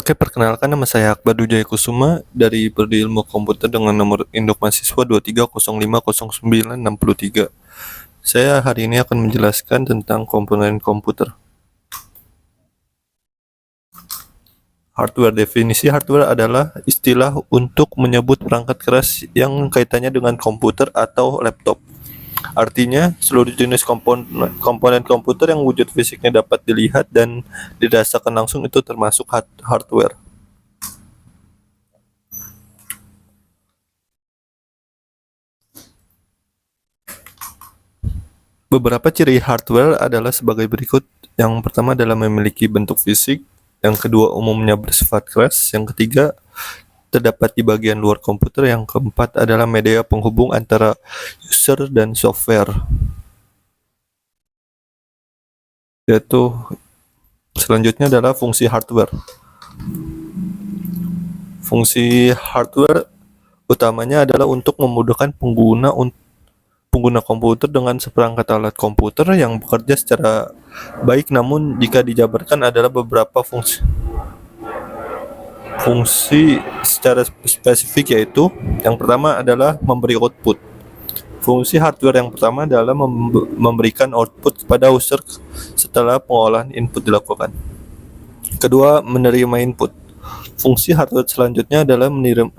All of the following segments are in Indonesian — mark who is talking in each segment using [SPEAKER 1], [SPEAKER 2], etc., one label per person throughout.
[SPEAKER 1] Oke, perkenalkan nama saya Akbar Dujaya Kusuma dari Prodi Ilmu Komputer dengan nomor induk mahasiswa 23050963. Saya hari ini akan menjelaskan tentang komponen komputer. Hardware. Definisi hardware adalah istilah untuk menyebut perangkat keras yang kaitannya dengan komputer atau laptop. Artinya, seluruh jenis komponen komputer yang wujud fisiknya dapat dilihat dan dirasakan langsung itu termasuk hardware. Beberapa ciri hardware adalah sebagai berikut. Yang pertama adalah memiliki bentuk fisik, yang kedua umumnya bersifat keras, yang ketiga terdapat di bagian luar komputer, yang keempat adalah media penghubung antara user dan software. Yaitu selanjutnya adalah fungsi hardware. Fungsi hardware utamanya adalah untuk memudahkan pengguna komputer dengan seperangkat alat komputer yang bekerja secara baik, namun jika dijabarkan adalah beberapa fungsi secara spesifik, yaitu yang pertama adalah memberi output. Fungsi hardware yang pertama adalah memberikan output kepada user setelah pengolahan input dilakukan. Kedua, menerima input. Fungsi hardware selanjutnya adalah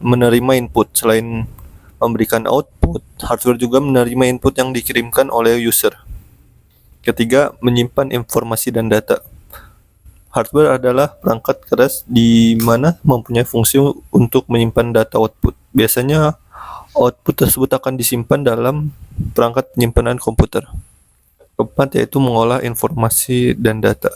[SPEAKER 1] menerima input. Selain memberikan output, hardware juga menerima input yang dikirimkan oleh user. Ketiga, menyimpan informasi dan data. Hardware adalah perangkat keras di mana mempunyai fungsi untuk menyimpan data output. Biasanya output tersebut akan disimpan dalam perangkat penyimpanan komputer. Keempat, yaitu mengolah informasi dan data.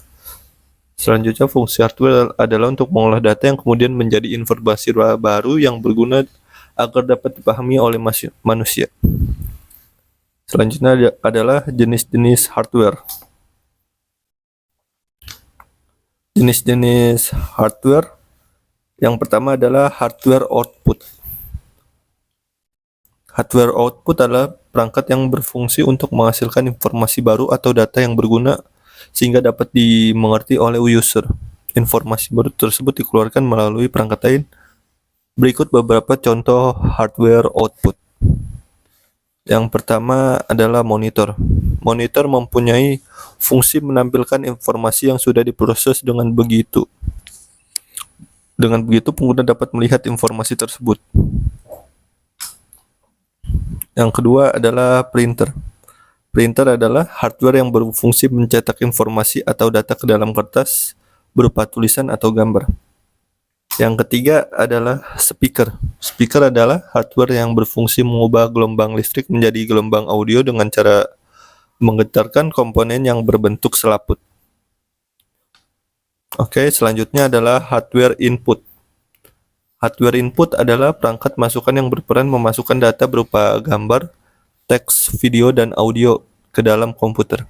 [SPEAKER 1] Selanjutnya, fungsi hardware adalah untuk mengolah data yang kemudian menjadi informasi baru yang berguna agar dapat dipahami oleh manusia. Selanjutnya adalah jenis-jenis hardware. Jenis-jenis hardware yang pertama adalah hardware output. Hardware output adalah perangkat yang berfungsi untuk menghasilkan informasi baru atau data yang berguna sehingga dapat dimengerti oleh user. Informasi baru tersebut dikeluarkan melalui perangkat lain. Berikut beberapa contoh hardware output. Yang pertama adalah monitor. Monitor mempunyai fungsi menampilkan informasi yang sudah diproses. Dengan begitu, pengguna dapat melihat informasi tersebut. Yang kedua adalah printer. Printer adalah hardware yang berfungsi mencetak informasi atau data ke dalam kertas berupa tulisan atau gambar. Yang ketiga adalah speaker. Speaker adalah hardware yang berfungsi mengubah gelombang listrik menjadi gelombang audio dengan cara menggetarkan komponen yang berbentuk selaput. Oke, selanjutnya adalah hardware input. Hardware input adalah perangkat masukan yang berperan memasukkan data berupa gambar, teks, video, dan audio ke dalam komputer.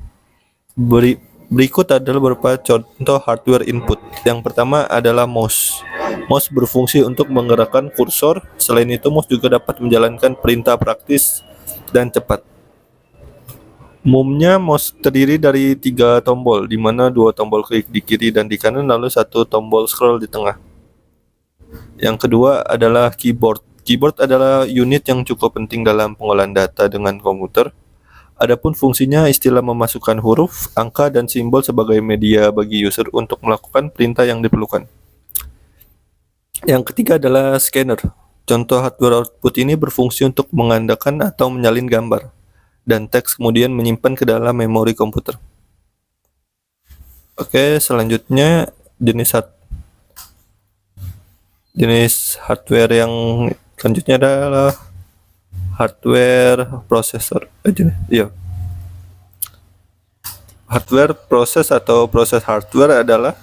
[SPEAKER 1] Berikut adalah beberapa contoh hardware input. Yang pertama adalah mouse. Mouse berfungsi untuk menggerakkan kursor. Selain itu, mouse juga dapat menjalankan perintah praktis dan cepat. Umumnya mouse terdiri dari 3 tombol, di mana 2 tombol klik di kiri dan di kanan, lalu 1 tombol scroll di tengah. Yang kedua adalah keyboard. Keyboard adalah unit yang cukup penting dalam pengolahan data dengan komputer. Adapun fungsinya istilah memasukkan huruf, angka, dan simbol sebagai media bagi user untuk melakukan perintah yang diperlukan. Yang ketiga adalah scanner. Contoh hardware output ini berfungsi untuk mengandalkan atau menyalin gambar dan teks, kemudian menyimpan ke dalam memori komputer. Oke, selanjutnya jenis hardware yang selanjutnya adalah hardware processor. Hardware proses atau proses hardware adalah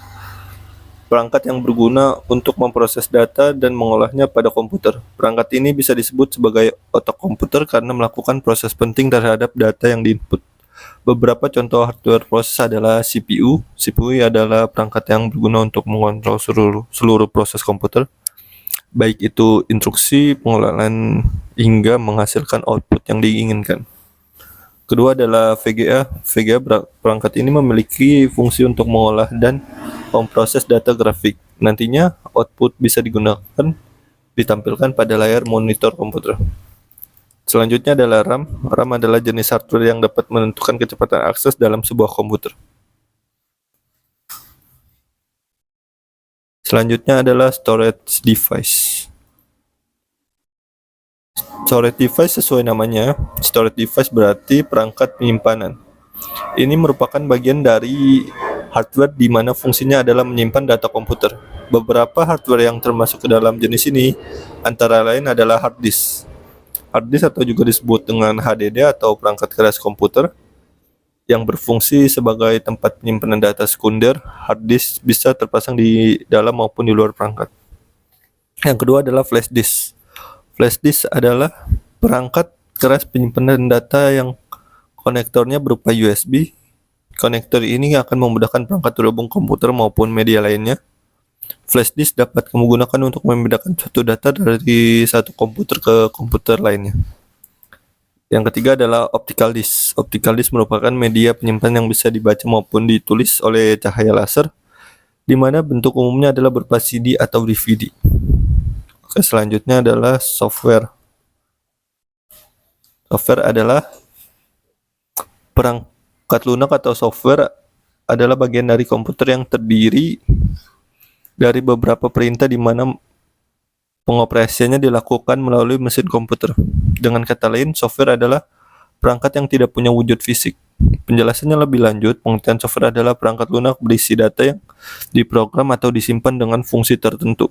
[SPEAKER 1] perangkat yang berguna untuk memproses data dan mengolahnya pada komputer. Perangkat ini bisa disebut sebagai otak komputer karena melakukan proses penting terhadap data yang diinput. Beberapa contoh hardware proses adalah CPU. CPU adalah perangkat yang berguna untuk mengontrol seluruh proses komputer, baik itu instruksi, pengolahan, hingga menghasilkan output yang diinginkan. Kedua adalah VGA. VGA perangkat ini memiliki fungsi untuk mengolah dan memproses data grafik. Nantinya output bisa ditampilkan pada layar monitor komputer. Selanjutnya adalah RAM. RAM adalah jenis hardware yang dapat menentukan kecepatan akses dalam sebuah komputer. Selanjutnya adalah storage device. Storage device sesuai namanya, storage device berarti perangkat penyimpanan. Ini merupakan bagian dari hardware di mana fungsinya adalah menyimpan data komputer. Beberapa hardware yang termasuk ke dalam jenis ini antara lain adalah hard disk. Hard disk atau juga disebut dengan HDD atau perangkat keras komputer yang berfungsi sebagai tempat penyimpanan data sekunder. Hard disk bisa terpasang di dalam maupun di luar perangkat. Yang kedua adalah flash disk. Flash disk adalah perangkat keras penyimpanan data yang konektornya berupa USB. Konektor ini akan memudahkan perangkat terhubung komputer maupun media lainnya. Flash disk dapat kamu gunakan untuk memindahkan suatu data dari satu komputer ke komputer lainnya. Yang ketiga adalah optical disk. Optical disk merupakan media penyimpanan yang bisa dibaca maupun ditulis oleh cahaya laser, di mana bentuk umumnya adalah berupa CD atau DVD. Oke, selanjutnya adalah software. Software adalah perangkat lunak atau software adalah bagian dari komputer yang terdiri dari beberapa perintah di mana pengoperasiannya dilakukan melalui mesin komputer. Dengan kata lain, software adalah perangkat yang tidak punya wujud fisik. Penjelasannya lebih lanjut, pengertian software adalah perangkat lunak berisi data yang diprogram atau disimpan dengan fungsi tertentu.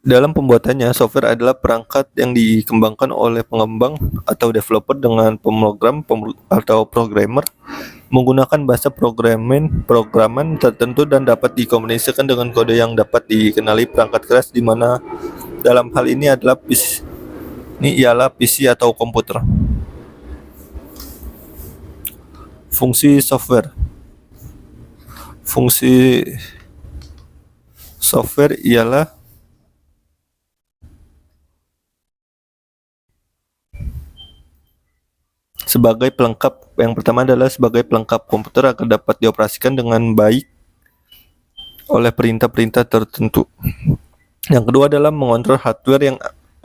[SPEAKER 1] Dalam pembuatannya, software adalah perangkat yang dikembangkan oleh pengembang atau developer dengan pemrogram atau programmer menggunakan bahasa programan tertentu dan dapat dikomunikasikan dengan kode yang dapat dikenali perangkat keras, di mana dalam hal ini ialah PC atau komputer. Fungsi software. Fungsi software ialah sebagai pelengkap. Yang pertama adalah sebagai pelengkap komputer agar dapat dioperasikan dengan baik oleh perintah-perintah tertentu. Yang kedua adalah mengontrol hardware yang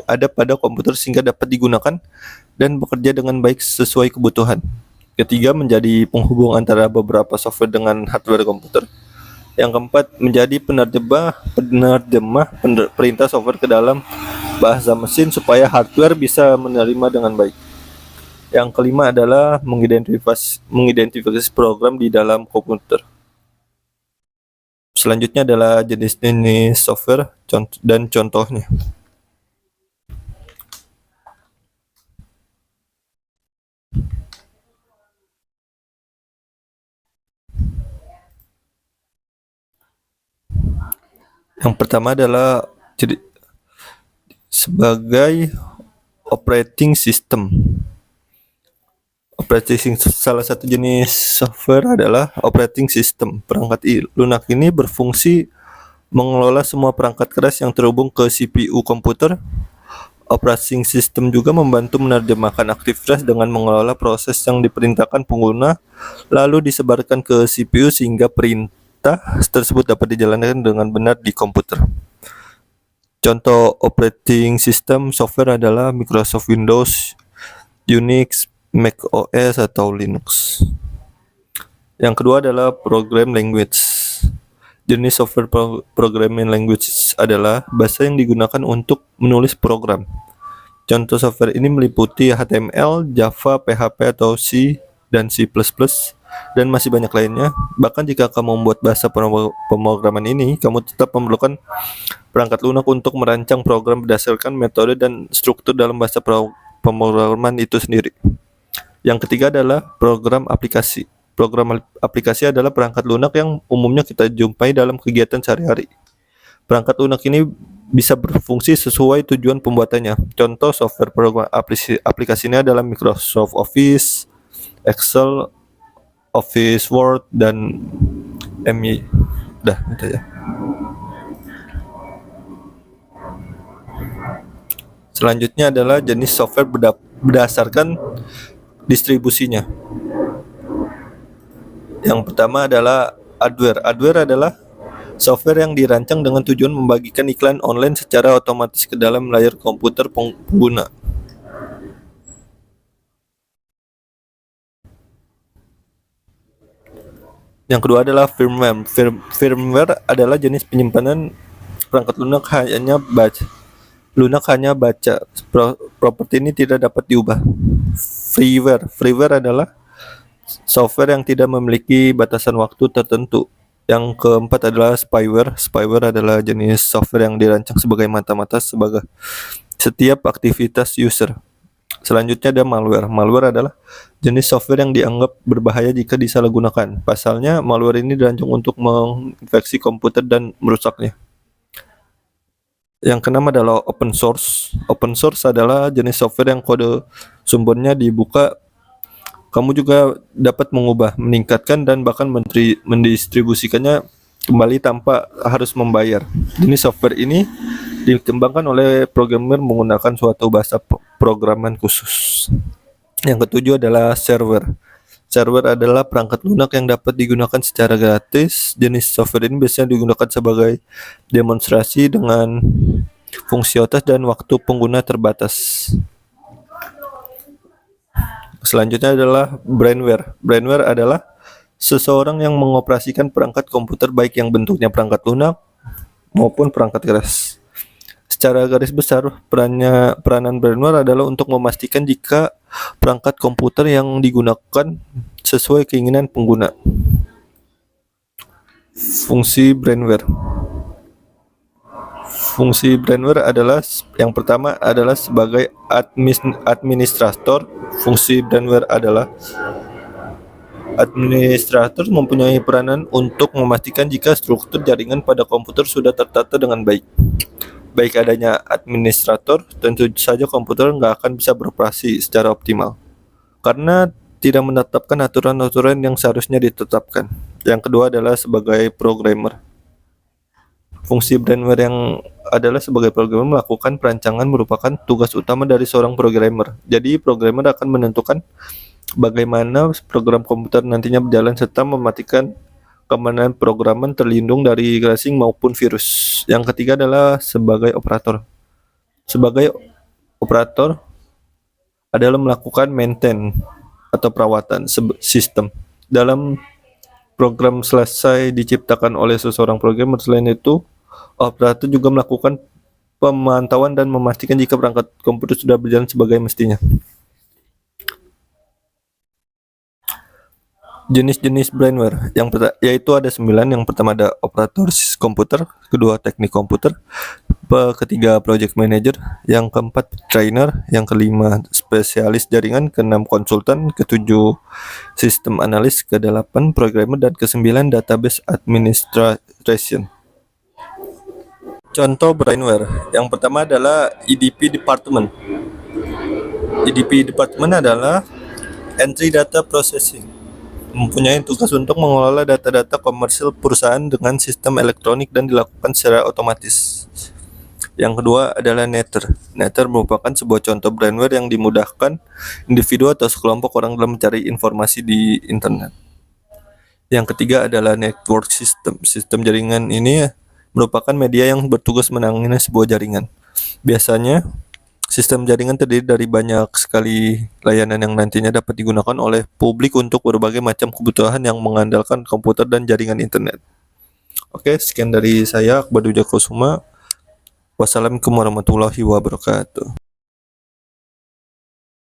[SPEAKER 1] ada pada komputer sehingga dapat digunakan dan bekerja dengan baik sesuai kebutuhan. Ketiga, menjadi penghubung antara beberapa software dengan hardware komputer. Yang keempat, menjadi penerjemah perintah software ke dalam bahasa mesin supaya hardware bisa menerima dengan baik. Yang kelima adalah mengidentifikasi program di dalam komputer. Selanjutnya adalah jenis-jenis software dan contohnya. Yang pertama adalah sebagai operating system. Salah satu jenis software adalah operating system. Perangkat lunak ini berfungsi mengelola semua perangkat keras yang terhubung ke CPU komputer. Operating system juga membantu menerjemahkan aktivitas dengan mengelola proses yang diperintahkan pengguna, lalu disebarkan ke CPU sehingga perintah tersebut dapat dijalankan dengan benar di komputer. Contoh operating system software adalah Microsoft Windows, Unix, Mac OS atau Linux. Yang kedua adalah program language. Jenis software programming language adalah bahasa yang digunakan untuk menulis program. Contoh software ini meliputi HTML, Java, PHP atau C dan C++, dan masih banyak lainnya. Bahkan jika kamu membuat bahasa pemrograman ini, kamu tetap memerlukan perangkat lunak untuk merancang program berdasarkan metode dan struktur dalam bahasa pemrograman itu sendiri. Yang ketiga adalah program aplikasi. Program aplikasi adalah perangkat lunak yang umumnya kita jumpai dalam kegiatan sehari-hari. Perangkat lunak ini bisa berfungsi sesuai tujuan pembuatannya. Contoh software program aplikasinya adalah Microsoft Office, Excel, Office Word, dan MI. Udah, itu ya. Selanjutnya adalah jenis software berdasarkan distribusinya. Yang pertama adalah adware. Adware adalah software yang dirancang dengan tujuan membagikan iklan online secara otomatis ke dalam layar komputer pengguna. Yang kedua adalah firmware. Firmware adalah jenis penyimpanan perangkat lunak hanya baca. Properti ini tidak dapat diubah. Freeware adalah software yang tidak memiliki batasan waktu tertentu. Yang keempat adalah spyware. Spyware adalah jenis software yang dirancang sebagai mata-mata sebagai setiap aktivitas user. Selanjutnya ada malware. Malware adalah jenis software yang dianggap berbahaya jika disalahgunakan. Pasalnya, malware ini dirancang untuk menginfeksi komputer dan merusaknya. Yang keenam adalah open source. Open source adalah jenis software yang kode sumbernya dibuka. Kamu juga dapat mengubah, meningkatkan, dan bahkan mendistribusikannya kembali tanpa harus membayar. Jenis software ini dikembangkan oleh programmer menggunakan suatu bahasa programan khusus. Yang ketujuh adalah server. Server adalah perangkat lunak yang dapat digunakan secara gratis. Jenis software ini biasanya digunakan sebagai demonstrasi dengan fungsi otak dan waktu pengguna terbatas. Selanjutnya adalah brainware. Brainware adalah seseorang yang mengoperasikan perangkat komputer baik yang bentuknya perangkat lunak maupun perangkat keras. Secara garis besar, peranan brainware adalah untuk memastikan jika perangkat komputer yang digunakan sesuai keinginan pengguna. Fungsi brainware. Fungsi brainware adalah yang pertama adalah sebagai administrator. Fungsi brainware adalah administrator mempunyai peranan untuk memastikan jika struktur jaringan pada komputer sudah tertata dengan baik. Baik adanya administrator, tentu saja komputer nggak akan bisa beroperasi secara optimal karena tidak menetapkan aturan-aturan yang seharusnya ditetapkan. Yang kedua adalah sebagai programmer. Fungsi brainware yang adalah sebagai programmer melakukan perancangan merupakan tugas utama dari seorang programmer. Jadi programmer akan menentukan bagaimana program komputer nantinya berjalan serta mematikan keamanan programan terlindung dari crashing maupun virus. Yang ketiga adalah sebagai operator. Sebagai operator adalah melakukan maintain atau perawatan sistem. Dalam program selesai diciptakan oleh seseorang programmer. Selain itu, operator juga melakukan pemantauan dan memastikan jika perangkat komputer sudah berjalan sebagai mestinya. Jenis-jenis brainware yaitu ada 9. Yang pertama ada operator komputer, kedua teknik komputer, ketiga project manager, yang keempat trainer, yang kelima spesialis jaringan, keenam konsultan, ketujuh sistem analis, kedelapan programmer, dan kesembilan database administration. Contoh brainware yang pertama adalah EDP department. EDP department adalah entry data processing, mempunyai tugas untuk mengelola data-data komersil perusahaan dengan sistem elektronik dan dilakukan secara otomatis. Yang kedua adalah Nether. Nether merupakan sebuah contoh brainware yang dimudahkan individu atau sekelompok orang dalam mencari informasi di internet. Yang ketiga adalah network system. Sistem jaringan ini merupakan media yang bertugas menangani sebuah jaringan. Biasanya sistem jaringan terdiri dari banyak sekali layanan yang nantinya dapat digunakan oleh publik untuk berbagai macam kebutuhan yang mengandalkan komputer dan jaringan internet. Oke, sekian dari saya, Akbar Dwi Kusuma. Wassalamualaikum warahmatullahi wabarakatuh.